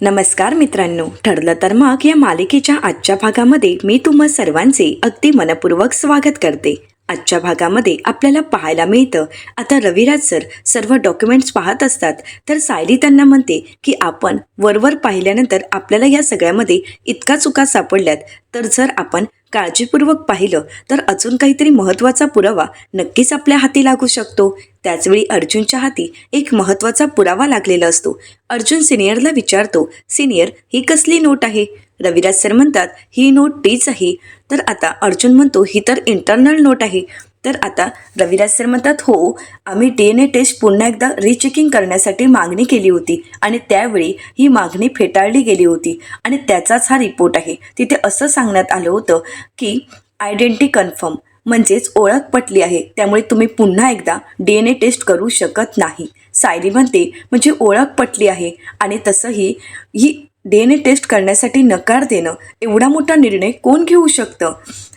नमस्कार मित्रांनो, ठरलं तर मग या मालिकेच्या आजच्या भागामध्ये मी तुम्हा सर्वांचे अगदी मनपूर्वक स्वागत करते. आजच्या भागामध्ये आपल्याला पाहायला मिळतं, आता रविराज सर सर्व डॉक्युमेंट्स पाहत असतात तर सायली त्यांना म्हणते की आपण वरवर पाहिल्यानंतर आपल्याला या सगळ्यामध्ये इतका चुका सापडल्यात, तर जर आपण काळजीपूर्वक पाहिलं तर अजून काहीतरी महत्त्वाचा पुरावा नक्कीच आपल्या हाती लागू शकतो. त्याचवेळी अर्जुनच्या हाती एक महत्त्वाचा पुरावा लागलेला असतो. अर्जुन सिनियरला विचारतो, सिनियर ही कसली नोट आहे? रविराज सर म्हणतात, ही नोट तीच आहे. तर आता अर्जुन म्हणतो, ही तर इंटरनल नोट आहे. तर आता रविराज सर म्हणतात, हो, आम्ही DNA टेस्ट पुन्हा एकदा रिचेकिंग करण्यासाठी मागणी केली होती आणि त्यावेळी ही मागणी फेटाळली गेली होती आणि त्याचाच हा रिपोर्ट आहे. तिथे असं सांगण्यात आलं होतं की आयडेंटिटी कन्फर्म म्हणजेच ओळख पटली आहे, त्यामुळे तुम्ही पुन्हा एकदा DNA टेस्ट करू शकत नाही. सायली म्हणते, म्हणजे ओळख पटली आहे आणि तसंही ही DNA टेस्ट करण्यासाठी नकार देणं एवढा मोठा निर्णय कोण घेऊ शकतं?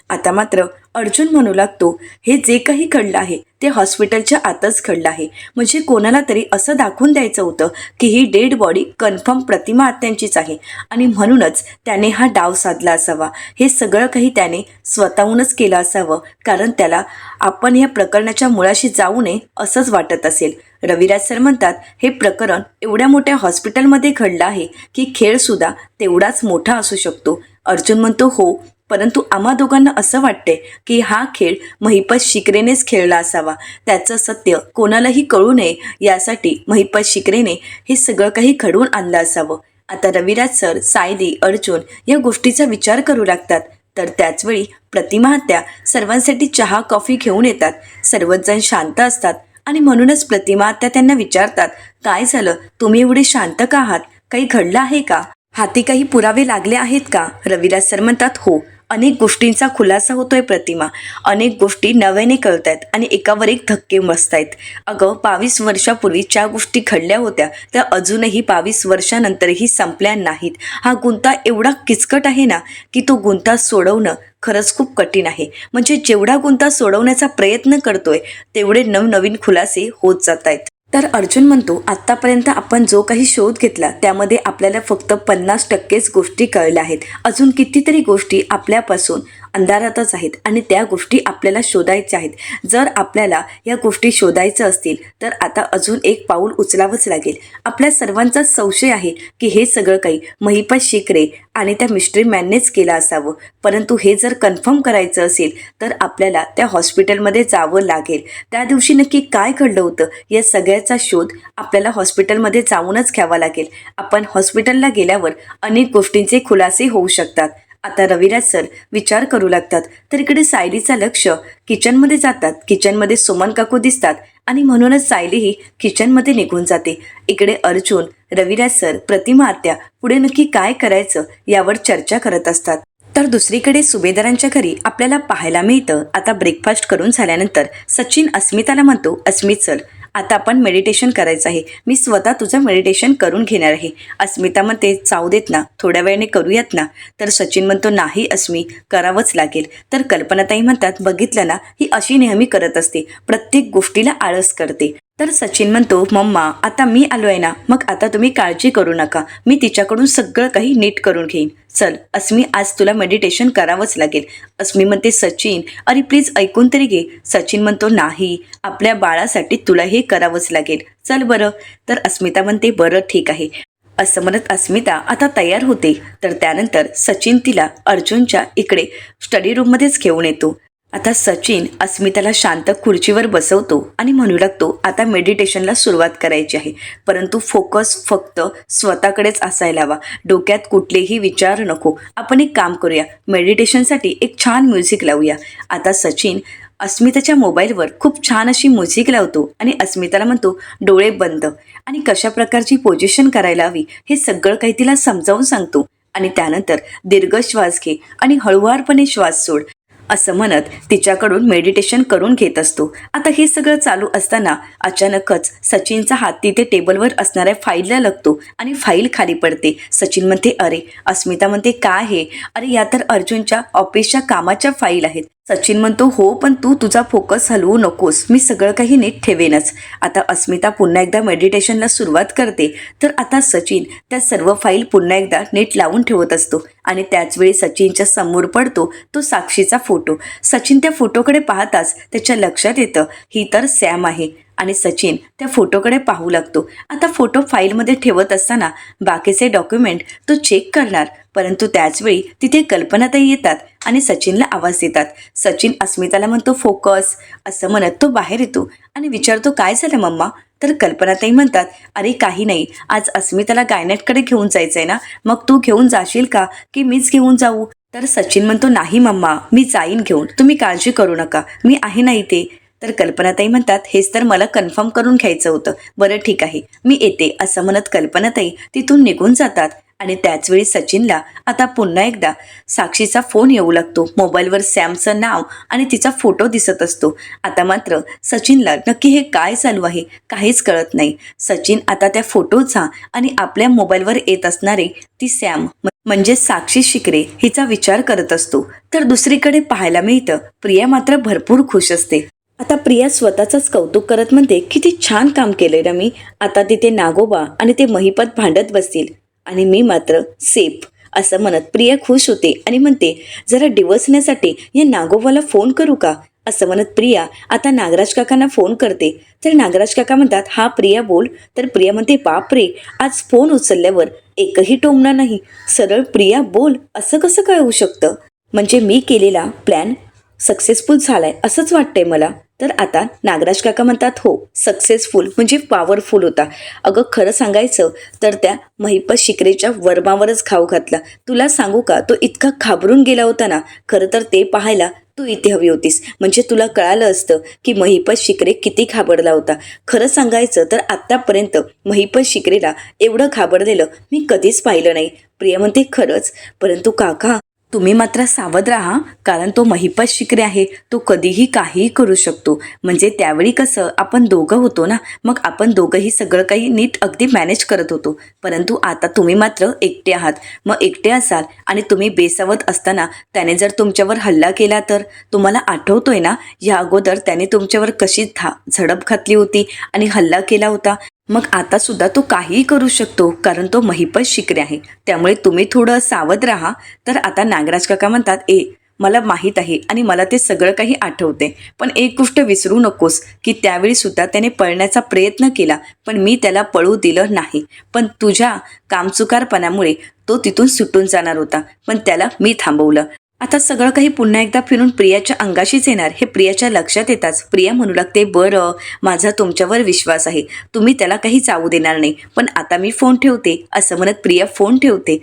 आता मात्र अर्जुन म्हणू लागतो, हे जे काही घडलं आहे ते हॉस्पिटलच्या आतच घडलं आहे. म्हणजे कोणाला तरी असं दाखवून द्यायचं होतं की ही डेड बॉडी कन्फर्म प्रतिमा आत्यांचीच आहे आणि म्हणूनच त्याने हा डाव साधला असावा. हे सगळं काही त्याने स्वतःहूनच केलं असावं, कारण त्याला आपण या प्रकरणाच्या मुळाशी जाऊ नये असंच वाटत असेल. रविराज सर म्हणतात, हे प्रकरण एवढ्या मोठ्या हॉस्पिटलमध्ये घडलं आहे की खेळसुद्धा तेवढाच मोठा असू शकतो. अर्जुन म्हणतो, हो, परंतु आम्हा दोघांना असं वाटते की हा खेळ महिपत शिकरेनेच खेळला असावा. त्याचं सत्य कोणालाही कळू नये यासाठी महिपत शिकरेने हे सगळं काही घडवून आणलं असावं. आता रविराज सर, सायली, अर्जुन या गोष्टीचा विचार करू लागतात. तर त्याचवेळी प्रतिमा आत्या सर्वांसाठी चहा कॉफी घेऊन येतात. सर्वच जण शांत असतात आणि म्हणूनच प्रतिमा आत्या त्यांना विचारतात, काय झालं, तुम्ही एवढे शांत का आहात? काही घडलं आहे का? हाती काही पुरावे लागले आहेत का? रविराज सर म्हणतात, हो, अनेक गोष्टींचा खुलासा होतोय प्रतिमा. अनेक गोष्टी नव्याने कळत आहेत आणि एकावर एक धक्के बसतायत. अगं, 22 वर्षापूर्वी ज्या गोष्टी घडल्या होत्या त्या अजूनही 22 वर्षानंतरही संपल्या नाहीत. हा गुंता एवढा किचकट आहे ना की तो गुंता सोडवणं खरंच खूप कठीण आहे. म्हणजे जेवढा गुंता सोडवण्याचा प्रयत्न करतोय तेवढे नवनवीन खुलासे होत जात आहेत. तर अर्जुन म्हणतो, आत्तापर्यंत आपण जो काही शोध घेतला त्यामध्ये आपल्याला फक्त 50%च गोष्टी कळल्या आहेत. अजून कितीतरी गोष्टी आपल्यापासून अंधारातच आहेत आणि त्या गोष्टी आपल्याला शोधायच्या आहेत. जर आपल्याला या गोष्टी शोधायचं असतील तर आता अजून एक पाऊल उचलावंच लागेल. आपल्या सर्वांचा संशय आहे की हे सगळं काही महिपत शिकरे आणि त्या मिस्ट्री मॅननेच केलं असावं. परंतु हे जर कन्फर्म करायचं असेल तर आपल्याला त्या हॉस्पिटलमध्ये जावं लागेल. त्या दिवशी नक्की काय घडलं होतं या सगळ्याचा शोध आपल्याला हॉस्पिटलमध्ये जाऊनच घ्यावा लागेल. आपण हॉस्पिटलला गेल्यावर अनेक गोष्टींचे खुलासे होऊ शकतात. आता रविराज सर विचार करू लागतात. तर इकडे सायलीचं लक्ष किचनमध्ये जातात. किचनमध्ये सुमन काकू दिसतात आणि म्हणूनच सायलीही किचनमध्ये निघून जाते. इकडे अर्जुन, रविराज सर, प्रतिमा आत्या पुढे नक्की काय करायचं यावर चर्चा करत असतात. तर दुसरीकडे सुभेदारांच्या घरी आपल्याला पाहायला मिळतं, आता ब्रेकफास्ट करून झाल्यानंतर सचिन अस्मिताला म्हणतो, अस्मित सर, आता आपण मेडिटेशन करायचं आहे. मी स्वतः तुझं मेडिटेशन करून घेणार आहे. अस्मिता म्हणते, चावू देत ना, थोड्या वेळाने करूयात ना. तर सचिन म्हणतो, नाही अस्मी, करावंच लागेल. तर कल्पनाताई म्हणतात, बघितलं ना, ही अशी नेहमी करत असते, प्रत्येक गोष्टीला आळस करते. तर सचिन म्हणतो, मम्मा, आता मी आलो आहे ना, मग आता तुम्ही काळजी करू नका, मी तिच्याकडून सगळं काही नीट करून घेईन. चल अस्मी, आज तुला मेडिटेशन करावंच लागेल. अस्मी म्हणते, सचिन, अरे प्लीज ऐकून तरी घे. सचिन म्हणतो, नाही, आपल्या बाळासाठी तुला हे करावंच लागेल, चल बरं. तर अस्मिता म्हणते, बरं ठीक आहे. असं म्हणत अस्मिता आता तयार होते. तर त्यानंतर सचिन तिला अर्जुनच्या इकडे स्टडी रूममध्येच घेऊन येतो. आता सचिन अस्मिताला शांत खुर्चीवर बसवतो आणि म्हणू लागतो, आता मेडिटेशनला सुरुवात करायची आहे, परंतु फोकस फक्त स्वतःकडेच असायला हवा. डोक्यात कुठलेही विचार नको. आपण एक काम करूया, मेडिटेशनसाठी एक छान म्युझिक लावूया. आता सचिन अस्मिताच्या मोबाईलवर खूप छान अशी म्युझिक लावतो आणि अस्मिताला म्हणतो, डोळे बंद आणि कशा प्रकारची पोझिशन करायला हवी हे सगळं काही तिला समजावून सांगतो. आणि त्यानंतर दीर्घ श्वास घे आणि हळुवारपणे श्वास सोड असं म्हणत तिच्याकडून मेडिटेशन करून घेत असतो. आता हे सगळं चालू असताना अचानकच सचिनचा हात तिथे टेबलवर असणाऱ्या फाईलला लागतो आणि फाईल खाली पडते. सचिन म्हणते, अरे. अस्मिता म्हणते, काय आहे? अरे, या तर अर्जुनच्या ऑफिसच्या कामाच्या फाईल आहेत. सचिन म्हणतो हो, पण तू तुझा फोकस हलवू नकोस, मी सगळं काही नीट ठेवेनच. आता अस्मिता पुन्हा एकदा मेडिटेशनला सुरुवात करते. तर आता सचिन त्या सर्व फाईल पुन्हा एकदा नीट लावून ठेवत असतो आणि त्याचवेळी सचिनच्या समोर पडतो तो साक्षीचा फोटो. सचिन त्या फोटोकडे पाहताच त्याच्या लक्षात येतं ही तर सॅम आहे आणि सचिन त्या फोटोकडे पाहू लागतो. आता फोटो फाईलमध्ये ठेवत असताना बाकीचे डॉक्युमेंट तो चेक करणार, परंतु त्याचवेळी तिथे कल्पनाताई येतात आणि सचिनला आवाज देतात. सचिन अस्मिताला म्हणतो फोकस असं म्हणत तो बाहेर येतो आणि विचारतो काय झालं मम्मा. तर कल्पनाताई म्हणतात अरे काही नाही, आज अस्मिताला गायनेटकडे घेऊन जायचंय ना, मग तू घेऊन जाशील का की मीच घेऊन जाऊ. तर सचिन म्हणतो नाही मम्मा, मी जाईन घेऊन, तुम्ही काळजी करू नका, मी आहे ना इथे. तर कल्पनाताई म्हणतात हेच तर मला कन्फर्म करून घ्यायचं होतं, बरं ठीक आहे मी येते असं म्हणत कल्पनाताई तिथून निघून जातात. आणि त्याचवेळी सचिनला आता पुन्हा एकदा साक्षीचा फोन येऊ लागतो. मोबाईलवर सॅमचं नाव आणि तिचा फोटो दिसत असतो. आता मात्र सचिनला नक्की हे काय चालू आहे काहीच कळत नाही. सचिन आता त्या फोटोचा आणि आपल्या मोबाईलवर येत असणारे ती सॅम म्हणजे साक्षी शिकरे हिचा विचार करत असतो. तर दुसरीकडे पाहायला मिळतं प्रिया मात्र भरपूर खुश असते. आता प्रिया स्वतःचंच कौतुक करत म्हणते किती छान काम केलंय ना मी. आता तिथे नागोबा आणि ते महिपत भांडत बसतील आणि मी मात्र सेफ असं म्हणत प्रिया खुश होते आणि म्हणते जरा डिवचण्यासाठी या नागोबाला फोन करू का असं म्हणत प्रिया आता नागराज काकांना फोन करते. तर नागराज काका म्हणतात हा प्रिया बोल. तर प्रिया म्हणते बापरे, आज फोन उचलल्यावर एकही टोमणा नाही, सरळ प्रिया बोल असं कसं काय होऊ शकतं. म्हणजे मी केलेला प्लॅन सक्सेसफुल झालाय असंच वाटतंय मला. तर आता नागराज काका म्हणतात हो, सक्सेसफुल म्हणजे पॉवरफुल होता. अगं खरं सांगायचं तर त्या महिपत शिकरेच्या वर्मावरच घाव घातला. तुला सांगू का, तो इतका घाबरून गेला होता ना, खरं तर ते पाहायला तू इथे हवी होतीस, म्हणजे तुला कळालं असतं की महिपत शिकरे किती घाबरला होता. खरं सांगायचं तर आत्तापर्यंत महिपत शिकरेला एवढं घाबरलेलं मी कधीच पाहिलं नाही. प्रिया म्हणते खरंच, परंतु काका तुम्ही मात्र सावध राहा, कारण तो महिपत शिकरे आहे, तो कधीही काहीही करू शकतो. म्हणजे त्यावेळी कसं आपण दोघं होतो ना, मग आपण दोघंही सगळं काही नीट अगदी मॅनेज करत होतो. परंतु आता तुम्ही मात्र एकटे आहात. मग एकटे असाल आणि तुम्ही बेसावध असताना त्याने जर तुमच्यावर हल्ला केला तर तुम्हाला आठवतोय ना, या अगोदर त्याने तुमच्यावर कशी झडप घातली होती आणि हल्ला केला होता. मग आता सुद्धा तो काहीही करू शकतो, कारण तो महिपत शिकरे आहे. त्यामुळे तुम्ही थोडं सावध राहा. तर आता नागराज काका म्हणतात मला माहीत आहे आणि मला ते सगळं काही आठवते, पण एक गोष्ट विसरू नकोस की त्यावेळी सुद्धा त्याने पळण्याचा प्रयत्न केला, पण मी त्याला पळू दिलं नाही. पण तुझ्या कामचुकारपणामुळे तो तिथून सुटून जाणार होता, पण त्याला मी थांबवलं. आता सगळं काही पुन्हा एकदा फिरून प्रियाच्या अंगाशीच येणार हे प्रियाच्या लक्षात येताच प्रिया म्हणू लागते बरं, माझा तुमच्यावर विश्वास आहे, तुम्ही त्याला काही जाऊ देणार नाही, पण आता मी फोन ठेवते असं म्हणत प्रिया फोन ठेवते.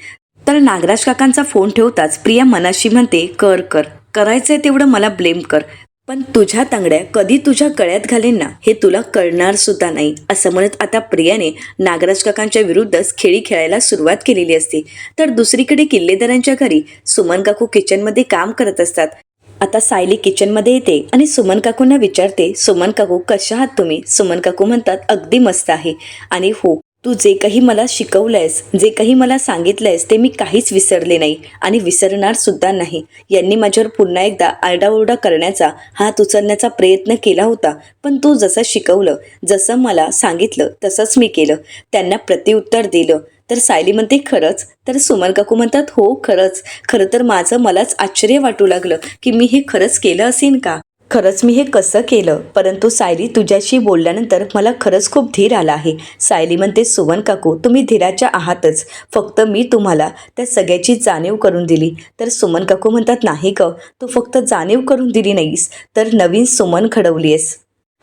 तर नागराज काकांचा फोन ठेवताच प्रिया मनाशी म्हणते करायचंय तेवढं मला ब्लेम कर, पण तुझ्या तांगड्या कधी तुझ्या गळ्यात घालेन ना हे तुला कळणार सुद्धा नाही असं म्हणत आता प्रियाने नागराज काकांच्या विरुद्धच खेळी खेळायला सुरुवात केलेली असते. तर दुसरीकडे किल्लेदारांच्या घरी सुमन काकू किचनमध्ये काम करत असतात. आता सायली किचनमध्ये येते आणि सुमन काकूंना विचारते सुमन काकू कशा आहात तुम्ही. सुमन काकू म्हणतात अगदी मस्त आहे आणि हो, तू जे काही मला शिकवलंयस, जे काही मला सांगितलंयस ते मी काहीच विसरले नाही आणि विसरणार सुद्धा नाही. यांनी माझ्यावर पुन्हा एकदा आरडाओरडा करण्याचा, हात उचलण्याचा प्रयत्न केला होता, पण तू जसं शिकवलं, जसं मला सांगितलं तसंच मी केलं, त्यांना प्रत्युत्तर दिलं. तर सायली म्हणते खरंच. तर सुमन काकू म्हणतात हो खरंच. खरं तर मलाच आश्चर्य वाटू लागलं की मी हे खरंच केलं असेल का, खरंच मी हे कसं केलं. परंतु सायली तुझ्याशी बोलल्यानंतर मला खरंच खूप धीर आला आहे. सायली म्हणते सुमन काकू तुम्ही धीराच्या आहातच, फक्त मी तुम्हाला त्या सगळ्याची जाणीव करून दिली. तर सुमन काकू म्हणतात नाही ग, तू फक्त जाणीव करून दिली नाहीस तर नवीन सुमन घडवलीस,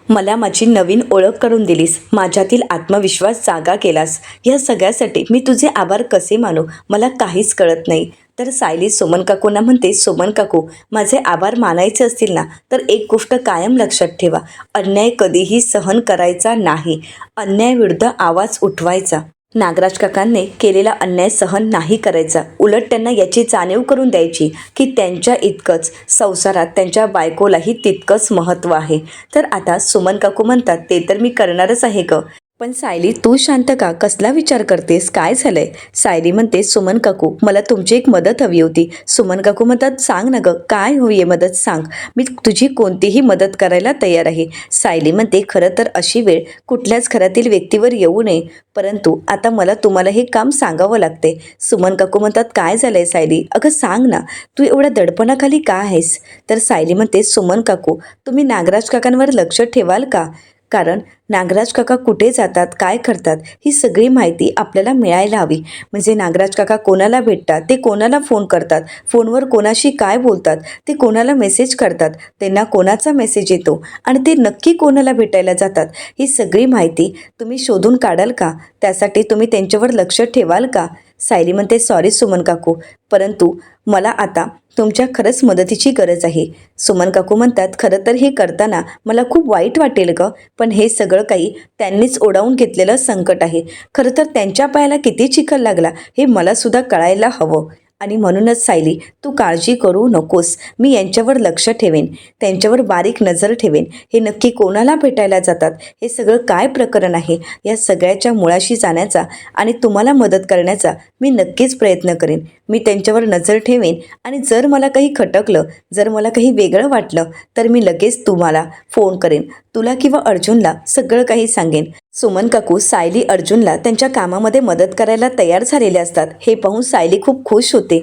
मला माझी नवीन ओळख करून दिलीस, माझ्यातील आत्मविश्वास जागा केलास. या सगळ्यासाठी मी तुझे आभार कसे मानू मला काहीच कळत नाही. तर सायली सुमन काकूंना म्हणते सुमन काकू माझे आभार मानायचे असतील ना तर एक गोष्ट कायम लक्षात ठेवा, अन्याय कधीही सहन करायचा नाही, अन्यायाविरुद्ध आवाज उठवायचा. नागराज काकांनी केलेला अन्याय सहन नाही करायचा, उलट त्यांना याची जाणीव करून द्यायची की त्यांच्या इतकंच संसारात त्यांच्या बायकोलाही तितकंच महत्त्व आहे. तर आता सुमन काकू म्हणतात ते तर मी करणारच आहे ग, पण सायली, तू शांत का? कसला विचार करतेस? काय झालंय? सायली म्हणते, सुमन काकू, मला तुमची एक मदत हवी होती. सुमन काकू म्हणतात, सांग ना गं, काय हवी आहे मदत, सांग. मी तुझी कोणतीही मदत करायला तयार आहे. सायली म्हणते, खरं तर अशी वेळ कुठल्याच घरातील व्यक्तीवर येऊ नये, परंतु आता मला तुम्हाला हे काम सांगावं लागते. सुमन काकू म्हणतात, काय झालंय सायली? अगं सांग ना, तू एवढ्या दडपणाखाली का आहेस? तर सायली म्हणते, सुमन काकू, तुम्ही नागराज काकांवर लक्ष ठेवाल का? कारण नागराज काका कुठे जातात, काय करतात, ही सगळी माहिती आपल्याला मिळायला हवी. म्हणजे नागराज काका कोणाला भेटतात, ते कोणाला फोन करतात, फोनवर कोणाशी काय बोलतात, ते कोणाला मेसेज करतात, त्यांना कोणाचा मेसेज येतो आणि ते नक्की कोणाला भेटायला जातात, ही सगळी माहिती तुम्ही शोधून काढाल का? त्यासाठी तुम्ही त्यांच्यावर लक्ष ठेवाल का? सायली म्हणते, सॉरी सुमन काकू, परंतु मला आता तुमच्या खरंच मदतीची गरज आहे. सुमन काकू म्हणतात, खरं तर हे करताना मला खूप वाईट वाटेल गं, पण हे सगळं काही त्यांनीच ओढावून घेतलेलं संकट आहे. खरं तर त्यांच्या पायाला किती चिखल लागला हे मला सुद्धा कळायला हवं. आणि म्हणूनच सायली, तू काळजी करू नकोस, मी यांच्यावर लक्ष ठेवेन, त्यांच्यावर बारीक नजर ठेवेन. हे नक्की कोणाला भेटायला जातात, हे सगळं काय प्रकरण आहे, या सगळ्याच्या मुळाशी जाण्याचा आणि तुम्हाला मदत करण्याचा मी नक्कीच प्रयत्न करेन. मी त्यांच्यावर नजर ठेवेन आणि जर मला काही खटकलं, जर मला काही वेगळं वाटलं, तर मी लगेच तुम्हाला फोन करेन, तुला किंवा अर्जुनला सगळं काही सांगेन. सुमन काकू सायली अर्जुनला त्यांच्या कामामध्ये मदत करायला तयार झालेले असतात. हे पाहून सायली खूप खुश होते.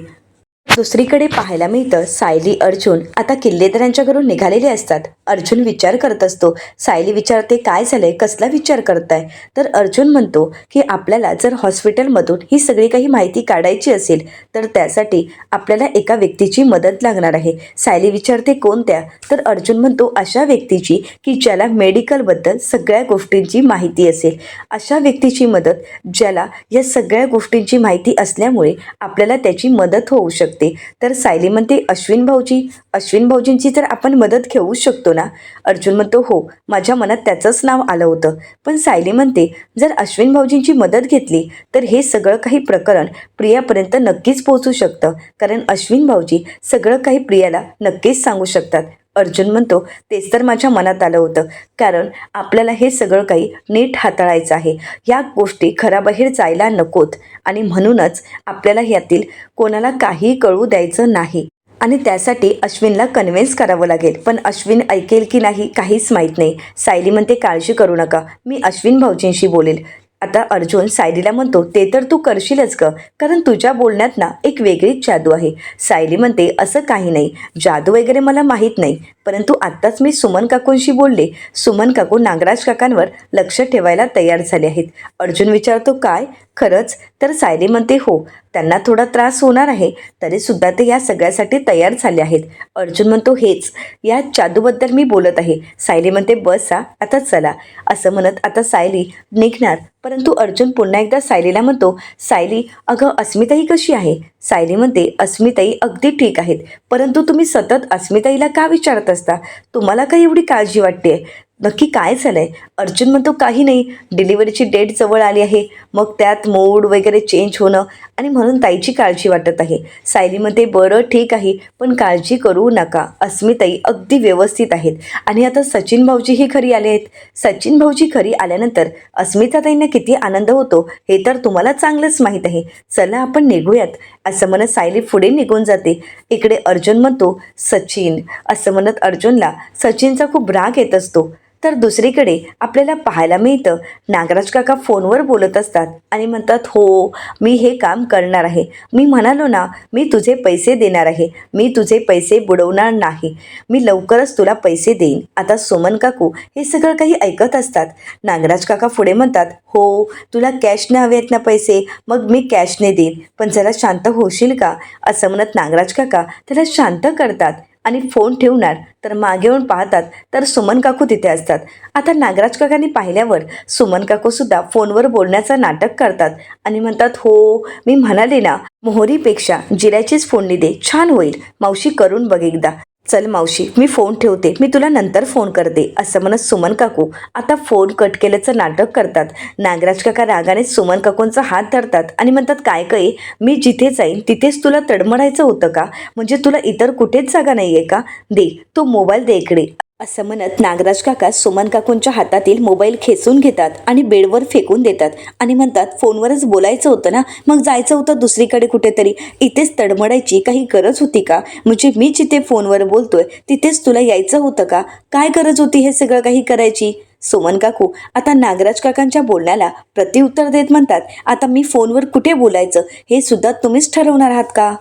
दुसरीकडे पाहायला मिळतं, सायली अर्जुन आता किल्लेदारांच्या घरून निघालेले असतात. अर्जुन विचार करत असतो. सायली विचारते, काय झालंय, कसला विचार करताय? तर अर्जुन म्हणतो की आपल्याला जर हॉस्पिटलमधून ही सगळी काही माहिती काढायची असेल तर त्यासाठी आपल्याला एका व्यक्तीची मदत लागणार आहे. सायली विचारते, कोणत्या? तर अर्जुन म्हणतो, अशा व्यक्तीची की ज्याला मेडिकलबद्दल सगळ्या गोष्टींची माहिती असेल, अशा व्यक्तीची मदत ज्याला या सगळ्या गोष्टींची माहिती असल्यामुळे आपल्याला त्याची मदत होऊ शकते. तर सायली म्हणते, अश्विन भाऊजी, अश्विन भाऊजींची तर आपण मदत घेऊ शकतो ना? अर्जुन म्हणतो, हो, माझ्या मनात त्याचंच नाव आलं होतं. पण सायली म्हणते, जर अश्विन भाऊजींची मदत घेतली तर हे सगळं काही प्रकरण प्रियापर्यंत नक्कीच पोहोचू शकतं, कारण अश्विन भाऊजी सगळं काही प्रियाला नक्कीच सांगू शकतात. अर्जुन म्हणतो, तेच तर माझ्या मनात आलं होतं, कारण आपल्याला हे सगळं काही नीट हाताळायचं आहे, या गोष्टी घराबाहेर जायला नकोत आणि म्हणूनच आपल्याला यातील कोणाला काही कळू द्यायचं नाही आणि त्यासाठी अश्विनला कन्व्हिन्स करावं लागेल. पण अश्विन ऐकेल की नाही काहीच माहीत नाही. सायली म्हणते, काळजी करू नका, मी अश्विन भाऊजींशी बोलेल. आता अर्जुन सायलीला म्हणतो, ते तर तू करशीलच ग, कारण तुझ्या बोलण्यात ना एक वेगळीच जादू आहे. सायली म्हणते, असं काही नाही, जादू वगैरे मला माहीत नाही, परंतु आत्ताच मी सुमन काकूंशी बोलले, सुमन काकू नागराज काकांवर लक्ष ठेवायला तयार झाले आहेत. अर्जुन विचारतो, काय खरंच? तर सायली म्हणते, हो, त्यांना थोडा त्रास होणार आहे, तरीसुद्धा ते या सगळ्यासाठी तयार झाले आहेत. अर्जुन म्हणतो, हेच, या जादूबद्दल मी बोलत आहे. सायली म्हणते, बस आता चला. असं म्हणत आता सायली निघणार, परंतु अर्जुन पुन्हा एकदा सायलीला म्हणतो, सायली, अगं अस्मिताई कशी आहे? सायली म्हणते, अस्मिताई अगदी ठीक आहेत, परंतु तुम्ही सतत अस्मिताईला का विचारत असता? तुम्हाला काही एवढी काळजी वाटते? नक्की काय झालंय? अर्जुन म्हणतो, काही नाही, डिलिव्हरीची डेट जवळ आली आहे, मग त्यात मूड वगैरे चेंज होणं आणि म्हणून ताईची काळजी वाटत आहे. सायली म्हणते, बरं ठीक आहे, पण काळजी करू नका, अस्मिताई अगदी व्यवस्थित आहेत आणि आता सचिन भाऊजीही घरी आले आहेत. सचिन भाऊजी घरी आल्यानंतर अस्मिताताईंना किती आनंद होतो हे तर तुम्हाला चांगलंच माहीत आहे. चला आपण निघूयात. असं म्हणत सायली पुढे निघून जाते. इकडे अर्जुन म्हणतो, सचिन, असं म्हणत अर्जुनला सचिनचा खूप राग येत असतो. तर दुसरीकडे आपल्याला पाहायला मिळतं, नागराज काका फोनवर बोलत असतात आणि म्हणतात, हो, मी हे काम करणार आहे, मी म्हणालो ना, मी तुझे पैसे देणार आहे, मी तुझे पैसे बुडवणार नाही, मी लवकरच तुला पैसे देईन. आता सुमन काकू हे सगळं काही ऐकत असतात. नागराज काका पुढे म्हणतात, हो, तुला कॅशने हवे आहेत ना पैसे, मग मी कॅशने देईन, पण जरा शांत होशील का? असं म्हणत नागराज काका त्याला शांत करतात आणि फोन ठेवणार, तर मागे येऊन पाहतात तर सुमन काकू तिथे असतात. आता नागराज काकांनी पाहिल्यावर सुमन काकू सुद्धा फोनवर बोलण्याचं नाटक करतात आणि म्हणतात, हो, मी म्हणाले ना, मोहरीपेक्षा जिऱ्याचीच फोडणी दे, छान होईल, मावशी करून बघ एकदा. चल मावशी, मी फोन ठेवते, मी तुला नंतर फोन करते. असं म्हणत सुमन काकू आता फोन कट केल्याचं नाटक करतात. नागराज काका रागाने सुमन काकूंचा हात धरतात आणि म्हणतात, काय काय, मी जिथे जाईन तिथेच तुला तडमडायचं होतं का? म्हणजे तुला इतर कुठेच जागा नाही आहे का? दे तो मोबाईल, दे इकडे. असं म्हणत नागराज काका सुमन काकूंच्या हातातील मोबाईल खेचून घेतात आणि बेडवर फेकून देतात आणि म्हणतात, फोनवरच बोलायचं होतं ना, मग जायचं होतं दुसरीकडे कुठेतरी. इथेच तडमडायची काही गरज होती का? म्हणजे मी जिथे फोनवर बोलतोय तिथेच तुला यायचं होतं का? काय गरज होती हे सगळं काही करायची? सुमन काकू आता नागराज काकांच्या बोलण्याला प्रत्युत्तर देत म्हणतात, आता मी फोनवर कुठे बोलायचं हे सुद्धा तुम्हीच ठरवणार आहात का?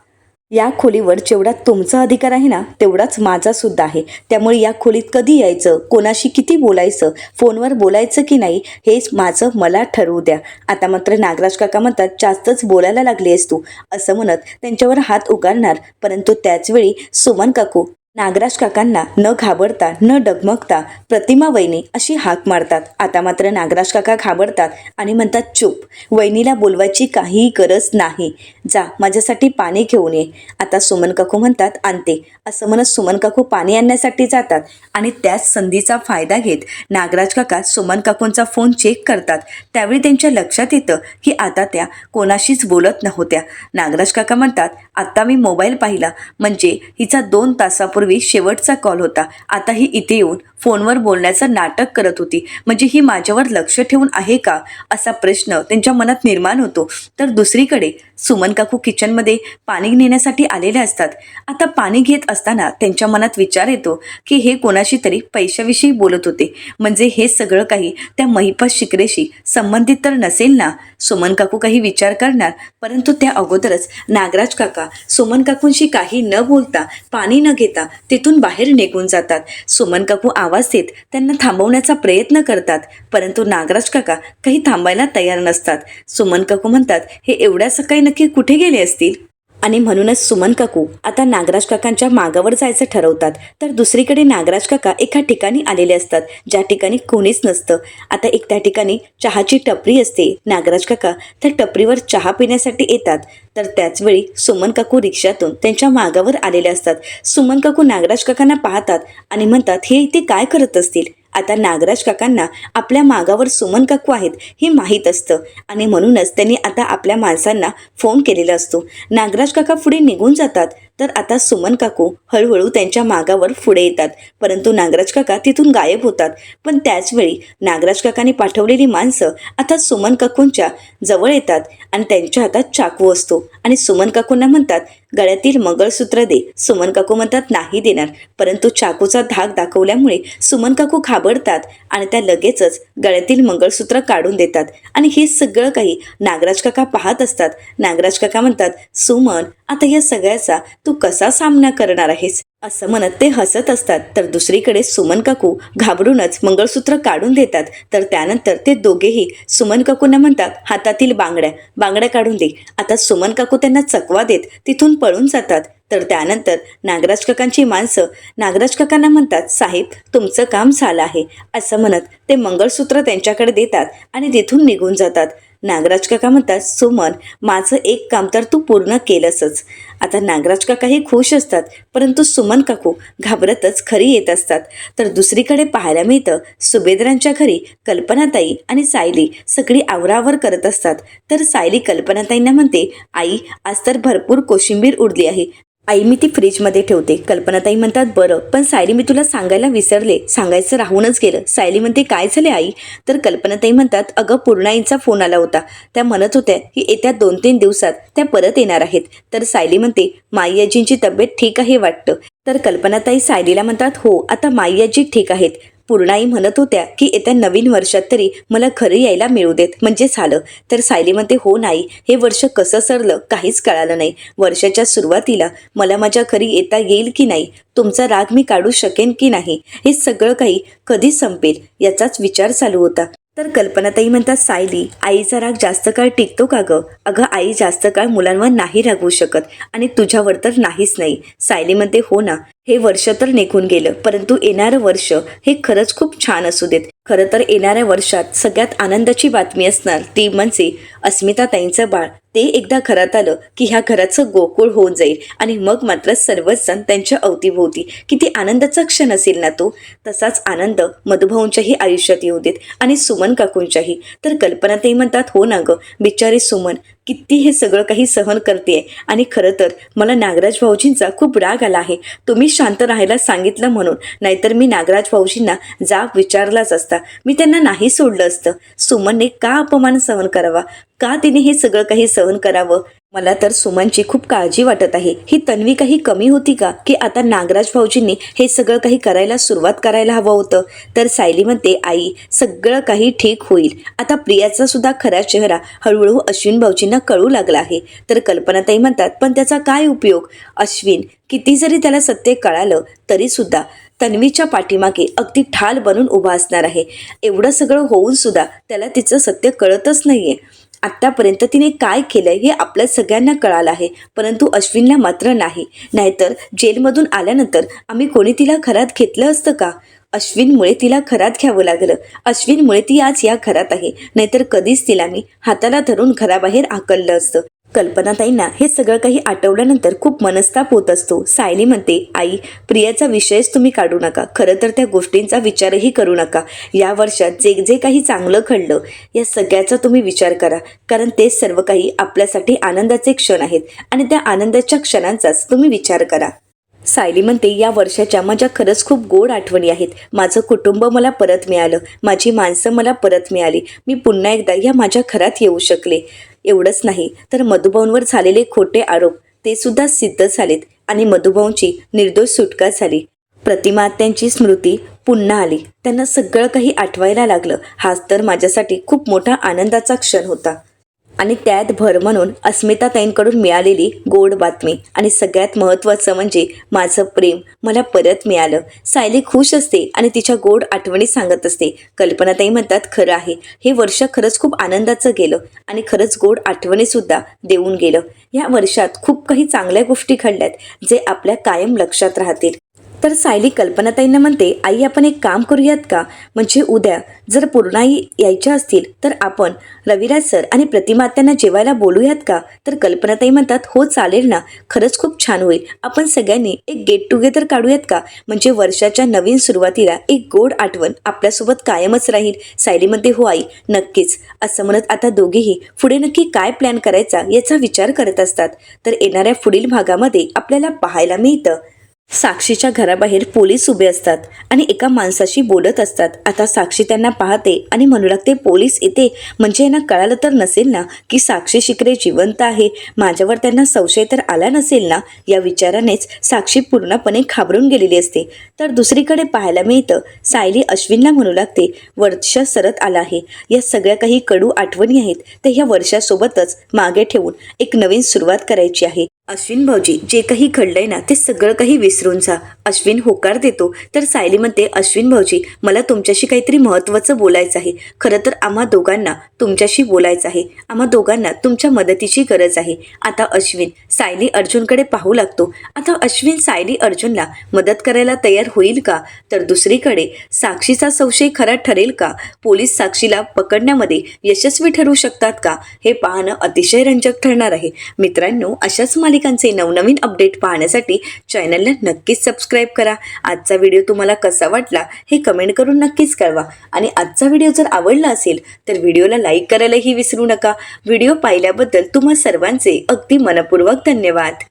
या खोलीवर जेवढा तुमचा अधिकार आहे ना, तेवढाच माझा सुद्धा आहे. त्यामुळे या खोलीत कधी यायचं, कोणाशी किती बोलायचं, फोनवर बोलायचं की नाही, हेच माझं मला ठरवू द्या. आता मात्र नागराज काका म्हणतात, जास्तच बोलायला लागली आहेस तू, असं म्हणत त्यांच्यावर हात उगारणार. परंतु त्याचवेळी सुमन काकू नागराज काकांना न घाबरता न डगमगता प्रतिमा वहिनी अशी हाक मारतात. आता मात्र नागराज काका घाबरतात आणि म्हणतात, चूप, वहिनीला बोलवायची काहीही गरज नाही, जा माझ्यासाठी पाणी घेऊन ये. आता सुमन काकू म्हणतात, आणते, असं म्हणत सुमन काकू पाणी आणण्यासाठी जातात आणि त्याच संधीचा फायदा घेत नागराज काका सुमन काकूंचा फोन चेक करतात. त्यावेळी त्यांच्या लक्षात येतं की आता त्या कोणाशीच बोलत नव्हत्या. नागराज काका म्हणतात, आता मी मोबाईल पाहिला, म्हणजे हिचा 2 तासापूर्वी शेवटचा कॉल होता. आता ही इथे येऊन फोनवर बोलण्याचं नाटक करत होती, म्हणजे ही माझ्यावर लक्ष ठेवून आहे का, असा प्रश्न त्यांच्या मनात निर्माण होतो. तर दुसरीकडे सुमन काकू किचनमध्ये पाणी नेण्यासाठी आलेले असतात. आता पाणी घेत असताना त्यांच्या मनात विचार येतो की हे कोणाशी तरी पैशाविषयी बोलत होते, म्हणजे हे सगळं काही त्या महिपाल शिकरेशी संबंधित तर नसेल ना. सुमन काकू काही विचार करणार, परंतु त्या अगोदरच नागराज काका सुमन काकूंशी काही न बोलता पाणी न घेता तिथून बाहेर निघून जातात. सुमन काकू आवाज देत त्यांना थांबवण्याचा प्रयत्न करतात, परंतु नागराज काका काही थांबायला तयार नसतात. सुमन काकू म्हणतात, हे एवढ्या सकाळी नक्की कुठे गेले असतील? आणि म्हणूनच सुमन काकू आता नागराज काकांच्या मागावर जायचं ठरवतात. तर दुसरीकडे नागराज काका एका ठिकाणी आलेले असतात, ज्या ठिकाणी कोणीच नसतं. आता एक त्या ठिकाणी चहाची टपरी असते. नागराज काका त्या टपरीवर चहा पिण्यासाठी येतात. तर त्याचवेळी सुमन काकू रिक्षातून त्यांच्या मागावर आलेले असतात. सुमन काकू नागराज काकांना पाहतात आणि म्हणतात, हे इथे काय करत असतील? आता नागराज काकांना आपल्या मागावर सुमन काकू आहेत हे माहीत असतं आणि म्हणूनच त्यांनी आता आपल्या माणसांना फोन केलेला असतो. नागराज काका पुढे निघून जातात. तर आता सुमन काकू हळूहळू त्यांच्या मागावर पुढे येतात, परंतु नागराज काका तिथून गायब होतात. पण त्याचवेळी नागराज काकांनी पाठवलेली माणसं आता सुमन काकूंच्या जवळ येतात आणि त्यांच्या हातात चाकू असतो आणि सुमन काकूंना म्हणतात, गळ्यातील मंगळसूत्र दे. सुमन काकू म्हणतात, नाही देणार. परंतु चाकूचा धाक दाखवल्यामुळे सुमन काकू घाबरतात आणि त्या लगेचच गळ्यातील मंगळसूत्र काढून देतात. आणि हे सगळं काही नागराज काका पाहत असतात. नागराज काका म्हणतात, सुमन, आता या सगळ्याचा तू कसा सामना करणार आहेस, असं म्हणत ते हसत असतात. तर दुसरीकडे सुमन काकू घाबरूनच मंगळसूत्र काढून देतात. तर त्यानंतर ते दोघेही सुमन काकूंना म्हणतात, हातातील बांगड्या काढून दे. आता सुमन काकू त्यांना चकवा देत तिथून पळून जातात. तर त्यानंतर नागराज काकांची माणसं नागराज काकांना म्हणतात, साहेब, तुमचं काम झालं आहे, असं म्हणत ते मंगळसूत्र त्यांच्याकडे देतात आणि तिथून निघून जातात. नागराज काका म्हणतात, सुमन, माझं एक काम तर तू पूर्ण केलंसच. आता नागराज काकाही खुश असतात, परंतु सुमन काकू घाबरतच घरी येत असतात. तर दुसरीकडे पाहायला मिळतं, सुभेदारांच्या घरी कल्पनाताई आणि सायली सगळी आवरावर करत असतात. तर सायली कल्पनाताईंना म्हणते, आई, आज तर भरपूर कोशिंबीर उरली आहे, आई मी ती फ्रीजमध्ये ठेवते. कल्पनाताई म्हणतात, बरं, पण सायली मी तुला सांगायला विसरले, सांगायचं राहूनच गेलं. सायली म्हणते, काय झाले आई? तर कल्पनाताई म्हणतात, अगं, पूर्णाईंचा फोन आला होता. त्या म्हणत होत्या की येत्या 2-3 दिवसात त्या परत येणार आहेत. तर सायली म्हणते, माई आजींची तब्येत ठीक आहे वाटतं. तर कल्पनाताई सायलीला म्हणतात, हो, आता माई आजी ठीक आहेत. पूर्णाई म्हणत होत्या की येत्या नवीन वर्षात तरी मला घरी यायला मिळू देत, म्हणजे झालं. तर सायली म्हणते, हो नाही, हे वर्ष कसं सरलं काहीच कळालं नाही. वर्षाच्या सुरुवातीला मला माझ्या घरी येता येईल की नाही, तुमचा राग मी काढू शकेन की नाही, हे सगळं काही कधी संपेल याचाच विचार चालू होता. तर कल्पनाताई म्हणतात, सायली, आईचा राग जास्त काळ टिकतो का गं? अगं, आई जास्त काळ मुलांवर नाही रागवू शकत आणि तुझ्यावर तर नाहीच नाही. सायली म्हणते, हो ना, हे वर्ष तर निघून गेलं, परंतु येणारं वर्ष हे खरंच खूप छान असू देत. खरं तर येणाऱ्या वर्षात सगळ्यात आनंदाची बातमी असणार ती म्हणजे अस्मिताताईंचं बाळ. ते एकदा घरात आलं की ह्या घराचं गोकुळ होऊन जाईल आणि मग मात्र सर्वच जण त्यांच्या अवतीभोवती. किती आनंदाचा क्षण असेल ना तो. तसाच आनंद मधुभाऊंच्याही आयुष्यात येऊ देत आणि सुमन काकूंच्याही. तर कल्पनाताई म्हणतात, हो ना गं, बिचारी सुमन, किती हे सगळं काही सहन करते आणि खरं तर मला नागराज भाऊजींचा खूप राग आला आहे. तुम्ही शांत राहायला सांगितलं म्हणून, नाहीतर मी नागराज भाऊजींना जाब विचारलाच असता. मी त्यांना नाही सोडलं असतं. सुमनने का अपमान सहन करावा, का तिने हे सगळं काही सहन करावं? मला तर सुमनची खूप काळजी वाटत आहे. ही तन्वी काही कमी होती का, की आता नागराज भाऊजींनी हे सगळं काही करायला सुरुवात करायला हवं होतं? तर सायली म्हणते, आई सगळं काही ठीक होईल. आता प्रियाचा सुद्धा खरा चेहरा हळूहळू अश्विन भाऊजींना कळू लागला आहे. तर कल्पनाताई म्हणतात, पण त्याचा काय उपयोग? अश्विन किती जरी त्याला सत्य कळालं तरी सुद्धा तन्वीच्या पाठीमागे अगदी ठाल बनून उभा असणार आहे. एवढं सगळं होऊन सुद्धा त्याला तिचं सत्य कळतच नाहीये. आत्तापर्यंत तिने काय केलंय हे आपल्या सगळ्यांना कळालं आहे, परंतु अश्विनला मात्र नाही. नाहीतर जेलमधून आल्यानंतर आम्ही कोणी तिला घरात घेतलं असतं का? अश्विनमुळे तिला घरात घ्यावं लागलं. अश्विनमुळे ती आज या घरात आहे, नाहीतर कधीच तिला मी हाताला धरून घराबाहेर हाकललं असतं. कल्पनाताईंना हे सगळं काही आठवल्यानंतर खूप मनस्ताप होत असतो. सायली म्हणते, आई प्रियाचा विषयच तुम्ही काढू नका. खरं तर त्या गोष्टींचा विचारही करू नका. या वर्षात जे जे काही चांगलं घडलं या सगळ्याचा तुम्ही विचार करा, कारण ते सर्व काही आपल्यासाठी आनंदाचे क्षण आहेत आणि त्या आनंदाच्या क्षणांचाच तुम्ही विचार करा. सायली म्हणते, या वर्षाच्या माझ्या खरंच खूप गोड आठवणी आहेत. माझं कुटुंब मला परत मिळालं, माझी माणसं मला परत मिळाली. मी पुन्हा एकदा या माझ्या घरात येऊ शकले. एवढंच नाही तर मधुभाऊंवर झालेले खोटे आरोप ते सुद्धा सिद्ध झालेत आणि मधुभाऊंची निर्दोष सुटका झाली. प्रतिमा आत्यांची स्मृती पुन्हा आली. त्यांना सगळं काही आठवायला लागलं. हाच तर माझ्यासाठी खूप मोठा आनंदाचा क्षण होता. आणि त्यात भर म्हणून अस्मिताताईंकडून मिळालेली गोड बातमी आणि सगळ्यात महत्त्वाचं म्हणजे माझं प्रेम मला परत मिळालं. सायली खुश असते आणि तिच्या गोड आठवणी सांगत असते. कल्पनाताई म्हणतात, खरं आहे हे वर्ष खरंच खूप आनंदाचं गेलं आणि खरंच गोड आठवणीसुद्धा देऊन गेलं. या वर्षात खूप काही चांगल्या गोष्टी घडल्यात जे आपल्या कायम लक्षात राहतील. तर सायली कल्पनाताईंना म्हणते, आई आपण एक काम करूयात का? म्हणजे उद्या जर पूर्णाई यायच्या असतील तर आपण रविराज सर आणि प्रतिमा आत्यांना जेवायला बोलूयात का? तर कल्पनाताई म्हणतात, हो चालेल ना, खरंच खूप छान होईल. आपण सगळ्यांनी एक गेट टुगेदर काढूयात का? म्हणजे वर्षाच्या नवीन सुरुवातीला एक गोड आठवण आपल्यासोबत कायमच राहील. सायली म्हणते, हो आई नक्कीच. असं म्हणत आता दोघेही पुढे नक्की काय प्लॅन करायचा याचा विचार करत असतात. तर येणाऱ्या पुढील भागामध्ये आपल्याला पाहायला मिळतं, साक्षीच्या घराबाहेर पोलीस उभे असतात आणि एका माणसाशी बोलत असतात. आता साक्षी त्यांना पाहते आणि म्हणू लागते, पोलीस येते म्हणजे यांना कळालं तर नसेल ना की साक्षी शिकरे जिवंत आहे? माझ्यावर त्यांना संशय तर आला नसेल ना? या विचारानेच साक्षी पूर्णपणे घाबरून गेलेली असते. तर दुसरीकडे पाहायला मिळतं, सायली अश्विनला म्हणू लागते, वर्ष सरत आला आहे. या सगळ्या काही कडू आठवणी आहेत त्या ह्या वर्षासोबतच मागे ठेवून एक नवीन सुरुवात करायची आहे. अश्विन भाऊजी जे काही घडलंय ना ते सगळं काही विसरून जा. अश्विन होकार देतो. तर सायली म्हणते, अश्विन भाऊजी मला तुमच्याशी काहीतरी महत्त्वाचं बोलायचं आहे. खरं तर आम्हा दोघांना तुमच्याशी बोलायचं आहे. आम्हा दोघांना तुमच्या मदतीची गरज आहे. आता अश्विन सायली अर्जुनकडे पाहू लागतो. आता अश्विन सायली अर्जुनला मदत करायला तयार होईल का? तर दुसरीकडे साक्षीचा संशय खरा ठरेल का? पोलीस साक्षीला पकडण्यामध्ये यशस्वी ठरू शकतात का? हे पाहणं अतिशय रंजक ठरणार आहे. मित्रांनो, अशाच मालिकांचे नवनवीन अपडेट पाहण्यासाठी चॅनलला नक्कीच सबस्क्राईब करा. आजचा व्हिडिओ तुम्हाला कसा वाटला हे कमेंट करून नक्कीच कळवा. आणि आजचा व्हिडिओ जर आवडला असेल तर व्हिडिओला लाईक करायलाही विसरू नका. व्हिडिओ पाहिल्याबद्दल तुम्हा सर्वांचे अगदी मनपूर्वक धन्यवाद.